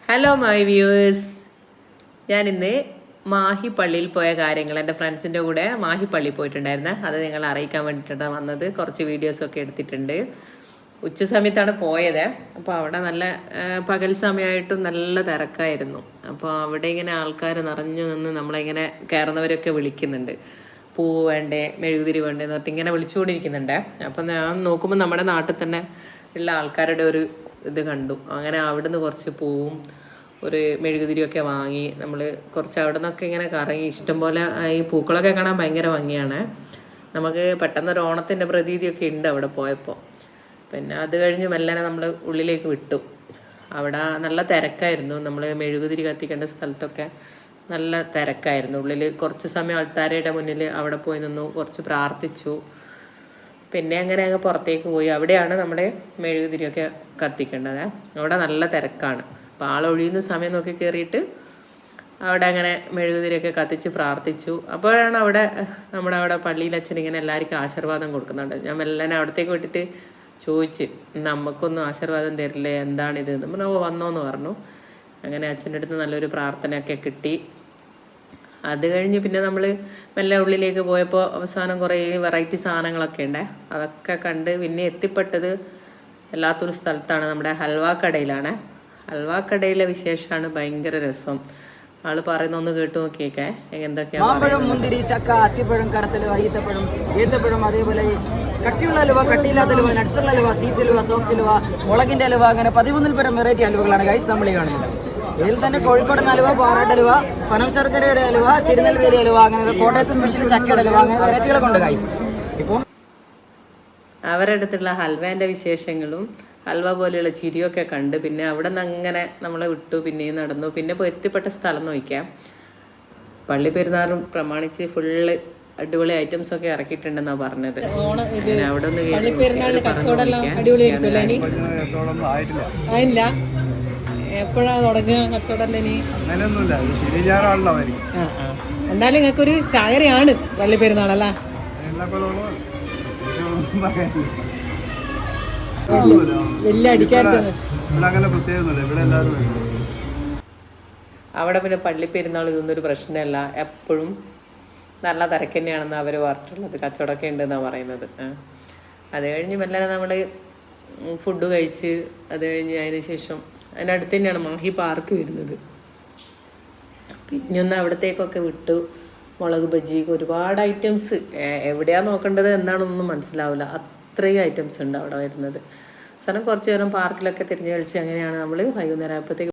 Hello my viewers, ഞാനിന്ന് മാഹി പള്ളിയിൽ പോയ കാര്യങ്ങൾ എൻ്റെ ഫ്രണ്ട്സിൻ്റെ കൂടെ മാഹി പള്ളി പോയിട്ടുണ്ടായിരുന്നേ. അത് നിങ്ങളെ അറിയിക്കാൻ വേണ്ടിയിട്ടാണ് വന്നത്. കുറച്ച് വീഡിയോസൊക്കെ എടുത്തിട്ടുണ്ട്. ഉച്ച സമയത്താണ് പോയത്. അപ്പോൾ അവിടെ നല്ല പകൽ സമയമായിട്ടും നല്ല തിരക്കായിരുന്നു. അപ്പോൾ അവിടെ ഇങ്ങനെ ആൾക്കാർ നിറഞ്ഞു നിന്ന് നമ്മളിങ്ങനെ കയറുന്നവരൊക്കെ വിളിക്കുന്നുണ്ട്. പൂ വേണ്ടേ, മെഴുകുതിരി വേണ്ടേ എന്ന് പറഞ്ഞിട്ട് ഇങ്ങനെ വിളിച്ചുകൊണ്ടിരിക്കുന്നുണ്ട്. അപ്പം ഞാൻ നോക്കുമ്പോൾ നമ്മുടെ നാട്ടിൽ തന്നെ ഉള്ള ആൾക്കാരുടെ ഒരു ഇത് കണ്ടു. അങ്ങനെ അവിടുന്ന് കുറച്ച് പൂവും ഒരു മെഴുകുതിരിയൊക്കെ വാങ്ങി നമ്മൾ കുറച്ച് അവിടെ നിന്നൊക്കെ ഇങ്ങനെ കറങ്ങി. ഇഷ്ടംപോലെ ഈ പൂക്കളൊക്കെ കാണാൻ ഭയങ്കര ഭംഗിയാണ്. നമുക്ക് പെട്ടെന്നൊരു ഓണത്തിൻ്റെ പ്രതീതിയൊക്കെ ഉണ്ട് അവിടെ പോയപ്പോൾ. പിന്നെ അത് കഴിഞ്ഞ് മെല്ലനെ നമ്മൾ ഉള്ളിലേക്ക് വിട്ടു. അവിടെ നല്ല തിരക്കായിരുന്നു. നമ്മൾ മെഴുകുതിരി കത്തിക്കേണ്ട സ്ഥലത്തൊക്കെ നല്ല തിരക്കായിരുന്നു. ഉള്ളിൽ കുറച്ച് സമയം ആൾത്താരയുടെ മുന്നിൽ അവിടെ പോയി നിന്നു, കുറച്ച് പ്രാർത്ഥിച്ചു. പിന്നെ അങ്ങനെ അങ്ങ് പുറത്തേക്ക് പോയി. അവിടെയാണ് നമ്മുടെ മെഴുകുതിരിയൊക്കെ കത്തിക്കേണ്ടത്. അവിടെ നല്ല തിരക്കാണ്. അപ്പോൾ ആളൊഴിയുന്ന സമയം നോക്കി കയറിയിട്ട് അവിടെ അങ്ങനെ മെഴുകുതിരിയൊക്കെ കത്തിച്ച് പ്രാർത്ഥിച്ചു. അപ്പോഴാണ് നമ്മുടെ അവിടെ പള്ളിയിൽ അച്ഛൻ ഇങ്ങനെ എല്ലാവർക്കും ആശീർവാദം കൊടുക്കുന്നുണ്ട്. ഞാൻ മെല്ലനെ അവിടത്തേക്ക് വിട്ടിട്ട് ചോദിച്ച്, നമുക്കൊന്നും ആശീർവാദം തരില്ലേ, എന്താണിത്? നമ്മൾ വന്നോന്ന് പറഞ്ഞു. അങ്ങനെ അച്ഛൻ്റെ അടുത്ത് നല്ലൊരു പ്രാർത്ഥനയൊക്കെ കിട്ടി. അത് കഴിഞ്ഞ് പിന്നെ നമ്മൾ മെല്ലെ ഉള്ളിലേക്ക് പോയപ്പോൾ അവസാനം കുറേ വെറൈറ്റി സാധനങ്ങളൊക്കെ ഉണ്ട്. അതൊക്കെ കണ്ട് പിന്നെ എത്തിപ്പെട്ടത് എല്ലാത്തൊരു സ്ഥലത്താണ്, നമ്മുടെ ഹൽവ കടയിലാണ്. ഹൽവ കടയിലെ വിശേഷമാണ് ഭയങ്കര രസം. ആള് പറയുന്നൊന്ന് കേട്ടു നോക്കിയേക്കെ എന്തൊക്കെയാണ്. മാമ്പഴം, മുന്തിരി, ചക്ക, അത്തിപ്പഴം, കറുത്തലുവ, ഈത്തപ്പഴം, ഏത്തപ്പഴം, അതേപോലെ കട്ടിയുള്ള അലുവ, കട്ടിയില്ലാത്ത അലുവ, നട്സുള്ള അലുവ, സീറ്റ് അലുവ, സോഫ്റ്റ് അലുവ, മുളകിന്റെ അലുവ, അങ്ങനെ 13 പരം വെറൈറ്റി അലുവകളാണ് ഗൈസ് നമ്മൾ ഈ കാണുന്നത്. ഇതിൽ തന്നെ കോഴിക്കോടൻ അലുവ, പാറാട്ട് അലുവ, പനം ശർക്കരയുടെ അലുവ, തിരുനെൽവേലി അലുവ, അങ്ങനെ കോട്ടയത്ത് സ്പെഷ്യൽ ചക്കയുടെ അലുവ, അങ്ങനെ വെറൈറ്റികളൊക്കെ ഉണ്ട് ഗൈസ്. ഇപ്പോൾ അവരുടെ അടുത്തുള്ള ഹൽവേൻ്റെ വിശേഷങ്ങളും ഹൽവ പോലെയുള്ള ചിരിയൊക്കെ കണ്ട് പിന്നെ അവിടെ നിന്ന് അങ്ങനെ നമ്മളെ വിട്ടു. പിന്നെയും നടന്നു. പിന്നെ ഇപ്പോൾ എത്തിപ്പെട്ട സ്ഥലം നോക്കിയാൽ പള്ളി പെരുന്നാളും പ്രമാണിച്ച് ഫുള്ള് അടിപൊളി ഐറ്റംസ് ഒക്കെ ഇറക്കിയിട്ടുണ്ടെന്നാണ് പറഞ്ഞത്. അവിടെ ഒന്ന് എപ്പോഴാ തുടങ്ങുക കച്ചവടം? എന്നാലും നിങ്ങൾക്കൊരു ചായരയാണ് പള്ളി പെരുന്നാളല്ല? വലിയ അടിക്കാറുണ്ട് അവിടെ. പിന്നെ പള്ളി പെരുന്നാൾ ഇതൊന്നും ഒരു പ്രശ്നമല്ല, എപ്പോഴും നല്ല തിരക്ക് തന്നെയാണെന്ന് അവർ പറഞ്ഞിട്ടുള്ളത്. കച്ചവടമൊക്കെ ഉണ്ടെന്നാണ് പറയുന്നത്. അത് കഴിഞ്ഞ് മെല്ലെ നമ്മൾ ഫുഡ് കഴിച്ച് അത് കഴിഞ്ഞ് അതിന് ശേഷം അതിനടുത്ത് തന്നെയാണ് മാഹി പാർക്ക് വരുന്നത്. പിന്നെ ഒന്ന് അവിടത്തേക്കൊക്കെ വിട്ടു. മുളക് ബജി, ഒരുപാട് ഐറ്റംസ്. എവിടെയാണ് നോക്കേണ്ടത് എന്താണെന്നൊന്നും മനസ്സിലാവില്ല, അത്രയും ഐറ്റംസ് ഉണ്ട് അവിടെ വരുന്നത്. സാധനം കുറച്ച് നേരം പാർക്കിലൊക്കെ തിരിഞ്ഞു കളിച്ച് അങ്ങനെയാണ് നമ്മൾ വൈകുന്നേരം ആയപ്പോഴത്തേക്ക്